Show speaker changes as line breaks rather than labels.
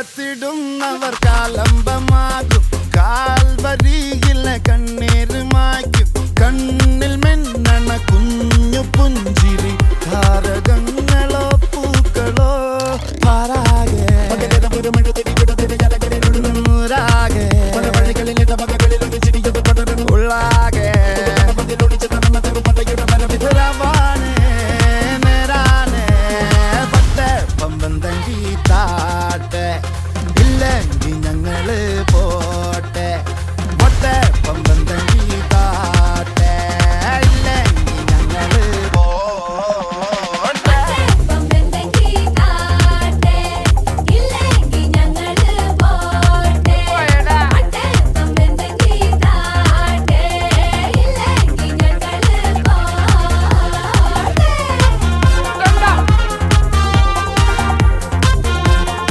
കാത്തിടുന്നവർ കാലംബമാകും കാൽവരിയില കണ്ണീര് മായ്ക്കും കണ്ണിൽ മിന്നണ കുഞ്ഞു പുഞ്ചിരി താരകങ്ങളോ പൂക്കളോ പാരാകെ നൂറാകെ ഉള്ളാകെ രവാനെ നേരാനെ പട്ടെ പമ്പന്തങ്കി താട്ടെ ഇല്ലെങ്കിൽ ഞങ്ങള് പോട്ടെ പട്ടെ പമ്പന്തങ്കി